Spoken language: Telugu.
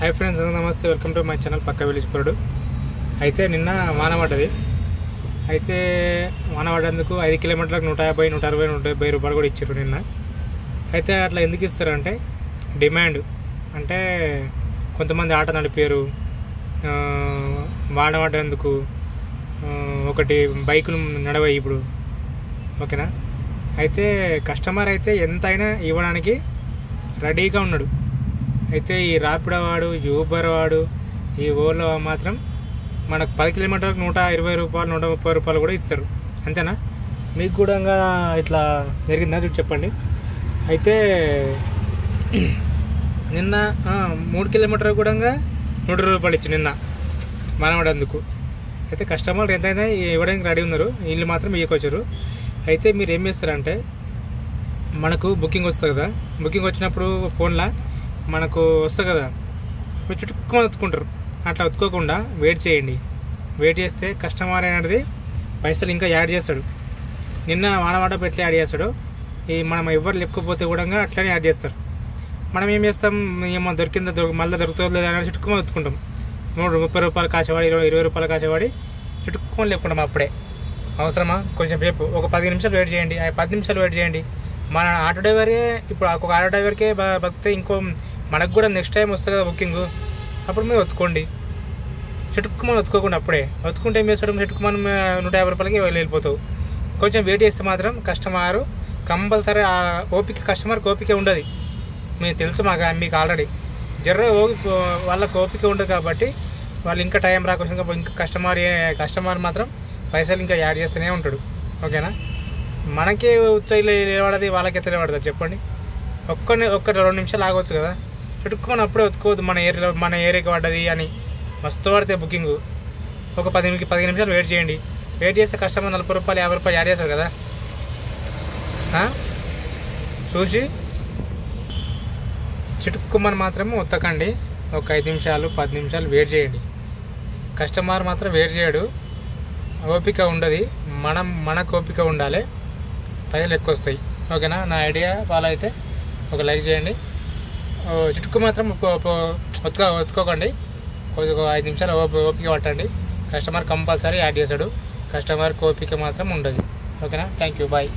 हाई फ्रेंड्स नमस्ते वेलकम टू मई चैनल पक्का विलेज पोरडु అయితే నిన్న వాన పడ్డది అయితే వాన పడ్డందుకు 5 కిలోమీటర్లకు 150 160 170 రూపాయలు కూడా ఇచ్చారు నిన్న అయితే అట్లా ఎందుకు ఇస్తారంటే డిమాండ్ అంటే కొంతమంది ఆట నడిపారు వాన పడ్డందుకు ఒకటి బైకులు నడవయి ఇప్పుడు ఓకేనా అయితే కస్టమర్ అయితే ఎంతైనా ఇవ్వడానికి రెడీగా ఉన్నాడు అయితే ఈ ర్యాపిడో వాడు యూబర్ వాడు ఈ ఓలా మాత్రం మనకు 10 కిలోమీటర్లకు 120 రూపాయలు 130 రూపాయలు కూడా ఇస్తారు అంతేనా మీకు కూడా ఇట్లా జరిగిందా చూసి చెప్పండి అయితే నిన్న 3 కిలోమీటర్ కూడా 100 రూపాయలు ఇచ్చి నిన్న మనవడందుకు అయితే కస్టమర్లు ఎంతైనా ఇవ్వడానికి రెడీ ఉన్నారు వీళ్ళు మాత్రం ఇవ్వకొచ్చారు అయితే మీరు ఏం చేస్తారంటే మనకు బుకింగ్ వస్తుంది కదా బుకింగ్ వచ్చినప్పుడు ఫోన్లో మనకు వస్తుంది కదా చుట్టుకొని ఒత్తుకుంటారు అట్లా ఒత్తుకోకుండా వెయిట్ చేయండి వెయిట్ చేస్తే కస్టమర్ అనేది పైసలు ఇంకా యాడ్ చేస్తాడు నిన్న వానవాడ పెట్టి యాడ్ చేస్తాడు ఈ మనం ఎవరు లేకపోతే కూడా అట్లనే యాడ్ చేస్తారు మనం ఏం చేస్తాం ఏమో దొరికిందో మళ్ళీ దొరుకుతుందో లేదా అని చుట్టుకొని ఒత్తుకుంటాం 30 రూపాయలు కాసేవాడి 20 రూపాయలు కాసేవాడి చుట్టుకొని లేపుకుంటాం అప్పుడే అవసరమా కొంచెం సేపు ఒక 10 నిమిషాలు వెయిట్ చేయండి 10 నిమిషాలు వెయిట్ చేయండి మన ఆటో డ్రైవర్కే ఇప్పుడు ఒక ఆటో డ్రైవర్కే బతికితే ఇంకో మనకు కూడా నెక్స్ట్ టైం వస్తుంది కదా బుకింగ్ అప్పుడు మీరు ఒత్తుకోండి చుట్టుకుమని ఒత్తుకోకుండా అప్పుడే ఒత్తుకుంటే ఏం చేస్తాడు చుట్టుకుమని 150 రూపాయలకి వెళ్ళిపోతావు కొంచెం వెయిట్ చేస్తే మాత్రం కస్టమర్ కంపల్సరీ ఓపిక కస్టమర్కి ఓపిక ఉండదు మీకు తెలుసు మీకు ఆల్రెడీ వాళ్ళకి ఓపిక ఉండదు కాబట్టి వాళ్ళు ఇంకా టైం రాకొచ్చిన ఇంకా కస్టమర్ మాత్రం పైసలు ఇంకా యాడ్ చేస్తూనే ఉంటాడు ఓకేనా మనకే ఉత్సాహం లేవడది వాళ్ళకి ఎట్లా లేవడుతుంది చెప్పండి ఒక్క 2 నిమిషాలు ఆగవచ్చు కదా చుట్టుకుమని అప్పుడే ఒత్తుకోవద్దు మన ఏరియాకి పడ్డది అని మస్తు పడితే బుకింగ్ ఒక 10 నిమిషాలు వెయిట్ చేయండి వెయిట్ చేస్తే కస్టమర్ 40 రూపాయలు 50 రూపాయలు యాడ్ చేస్తారు కదా చూసి చుట్టుకుమని మాత్రం ఒత్తకండి ఒక 5 నిమిషాలు 10 నిమిషాలు వెయిట్ చేయండి కస్టమర్ మాత్రం వెయిట్ చేయడు ఓపిక ఉండదు మనకు ఓపిక ఉండాలి పైసలు ఎక్కువ వస్తాయి ఓకేనా నా ఐడియా ఫాలో అయితే ఒక లైక్ చేయండి చుట్టుకు మాత్రం ఒత్తుకోకండి కొద్దిగా 5 నిమిషాలు ఓపిక పట్టండి కస్టమర్ కంపల్సరీ యాడ్ చేస్తాడు కస్టమర్ ఓపిక మాత్రం ఉండదు ఓకేనా థ్యాంక్ యూ బాయ్